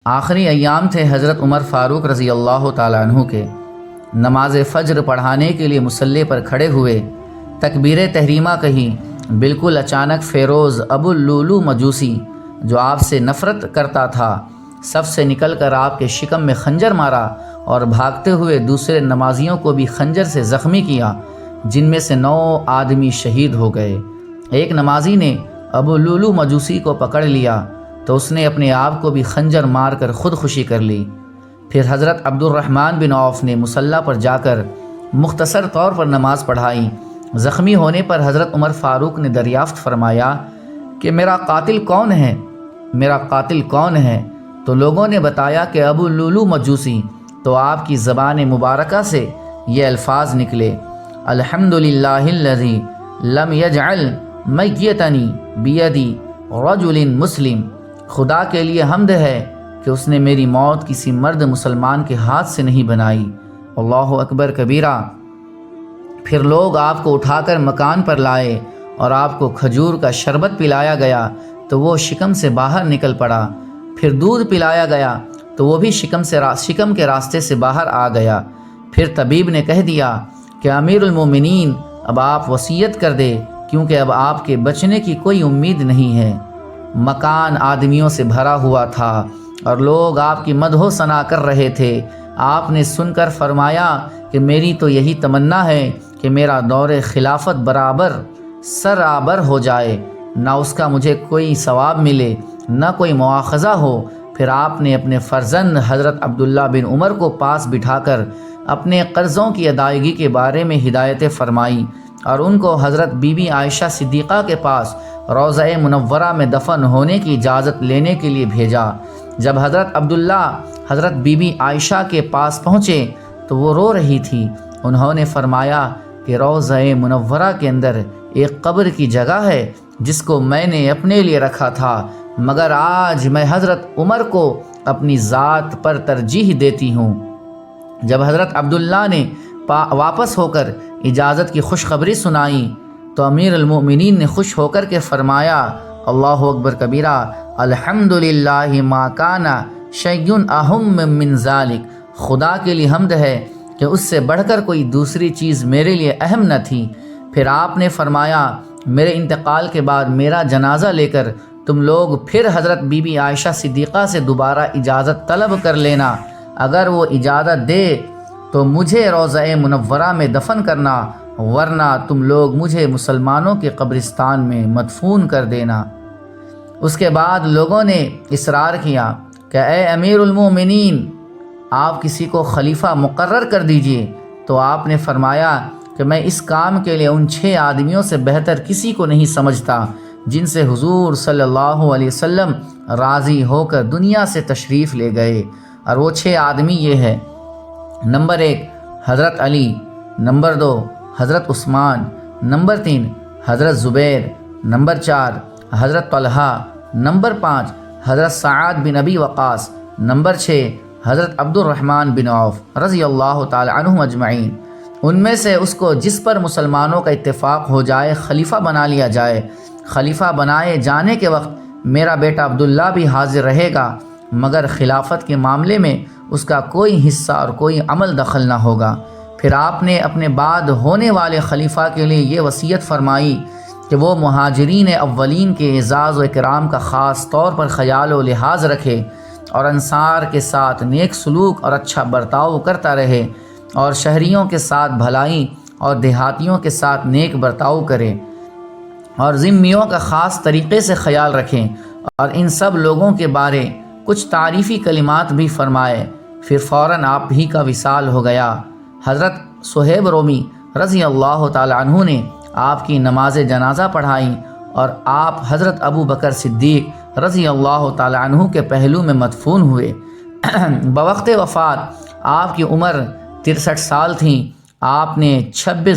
آخری ایام تھے حضرت عمر فاروق رضی اللہ تعالیٰ عنہ کے۔ نماز فجر پڑھانے کے لیے مصلی پر کھڑے ہوئے، تکبیر تحریمہ کہی۔ بالکل اچانک فیروز ابو اللولو مجوسی، جو آپ سے نفرت کرتا تھا، صف سے نکل کر آپ کے شکم میں خنجر مارا اور بھاگتے ہوئے دوسرے نمازیوں کو بھی خنجر سے زخمی کیا، جن میں سے 9 آدمی شہید ہو گئے۔ ایک نمازی نے ابو اللولو مجوسی کو پکڑ لیا تو اس نے اپنے آپ کو بھی خنجر مار کر خودکشی کر لی۔ پھر حضرت عبد الرحمن بن عوف نے مصلی پر جا کر مختصر طور پر نماز پڑھائی۔ زخمی ہونے پر حضرت عمر فاروق نے دریافت فرمایا کہ میرا قاتل کون ہے؟ میرا قاتل کون ہے؟ تو لوگوں نے بتایا کہ ابو اللولو مجوسی۔ تو آپ کی زبان مبارکہ سے یہ الفاظ نکلے: الحمدللہ الذی لم یجعل میتنی بیدی رجل مسلم۔ خدا کے لیے حمد ہے کہ اس نے میری موت کسی مرد مسلمان کے ہاتھ سے نہیں بنائی۔ اللہ اکبر کبیرہ۔ پھر لوگ آپ کو اٹھا کر مکان پر لائے اور آپ کو کھجور کا شربت پلایا گیا تو وہ شکم سے باہر نکل پڑا۔ پھر دودھ پلایا گیا تو وہ بھی شکم کے راستے سے باہر آ گیا۔ پھر طبیب نے کہہ دیا کہ امیر المومنین اب آپ وصیت کر دے، کیونکہ اب آپ کے بچنے کی کوئی امید نہیں ہے۔ مکان آدمیوں سے بھرا ہوا تھا اور لوگ آپ کی مدح و ثنا کر رہے تھے۔ آپ نے سن کر فرمایا کہ میری تو یہی تمنا ہے کہ میرا دور خلافت برابر سرآبر ہو جائے، نہ اس کا مجھے کوئی ثواب ملے نہ کوئی مواخذہ ہو۔ پھر آپ نے اپنے فرزند حضرت عبداللہ بن عمر کو پاس بٹھا کر اپنے قرضوں کی ادائیگی کے بارے میں ہدایتیں فرمائی اور ان کو حضرت بی بی عائشہ صدیقہ کے پاس روضہ منورہ میں دفن ہونے کی اجازت لینے کے لیے بھیجا۔ جب حضرت عبداللہ حضرت بی بی عائشہ کے پاس پہنچے تو وہ رو رہی تھی۔ انہوں نے فرمایا کہ روضہ منورہ کے اندر ایک قبر کی جگہ ہے جس کو میں نے اپنے لیے رکھا تھا، مگر آج میں حضرت عمر کو اپنی ذات پر ترجیح دیتی ہوں۔ جب حضرت عبداللہ نے واپس ہو کر اجازت کی خوشخبری سنائی تو امیر المؤمنین نے خوش ہو کر کے فرمایا: اللہ اکبر کبیرہ، الحمدللہ ما کان شیء اہم من ذالک۔ خدا کے لیے حمد ہے کہ اس سے بڑھ کر کوئی دوسری چیز میرے لیے اہم نہ تھی۔ پھر آپ نے فرمایا: میرے انتقال کے بعد میرا جنازہ لے کر تم لوگ پھر حضرت بی بی عائشہ صدیقہ سے دوبارہ اجازت طلب کر لینا۔ اگر وہ اجازت دے تو مجھے روضہ منورہ میں دفن کرنا، ورنہ تم لوگ مجھے مسلمانوں کے قبرستان میں مدفون کر دینا۔ اس کے بعد لوگوں نے اصرار کیا کہ اے امیر المومنین، آپ کسی کو خلیفہ مقرر کر دیجئے۔ تو آپ نے فرمایا کہ میں اس کام کے لیے ان 6 آدمیوں سے بہتر کسی کو نہیں سمجھتا جن سے حضور صلی اللہ علیہ وسلم راضی ہو کر دنیا سے تشریف لے گئے، اور وہ 6 آدمی یہ ہے: نمبر 1 حضرت علی، نمبر 2 حضرت عثمان، نمبر 3 حضرت زبیر، نمبر 4 حضرت طلحہ، نمبر 5 حضرت سعد بن ابی وقاص، نمبر 6 حضرت عبد الرحمن بن عوف رضی اللہ تعالی عنہم اجمعین۔ ان میں سے اس کو جس پر مسلمانوں کا اتفاق ہو جائے خلیفہ بنا لیا جائے۔ خلیفہ بنائے جانے کے وقت میرا بیٹا عبداللہ بھی حاضر رہے گا، مگر خلافت کے معاملے میں اس کا کوئی حصہ اور کوئی عمل دخل نہ ہوگا۔ پھر آپ نے اپنے بعد ہونے والے خلیفہ کے لیے یہ وصیت فرمائی کہ وہ مہاجرین اولین کے اعزاز و اکرام کا خاص طور پر خیال و لحاظ رکھے اور انصار کے ساتھ نیک سلوک اور اچھا برتاؤ کرتا رہے، اور شہریوں کے ساتھ بھلائی اور دیہاتیوں کے ساتھ نیک برتاؤ کرے، اور ذمیوں کا خاص طریقے سے خیال رکھیں، اور ان سب لوگوں کے بارے کچھ تعریفی کلمات بھی فرمائے۔ پھر فوراً آپ ہی کا وصال ہو گیا۔ حضرت صہیب رومی رضی اللہ تعالی عنہ نے آپ کی نماز جنازہ پڑھائی اور آپ حضرت ابو بکر صدیق رضی اللہ تعالی عنہ کے پہلو میں مدفون ہوئے۔ بوقت وفات آپ کی عمر 63 سال تھیں۔ آپ نے 26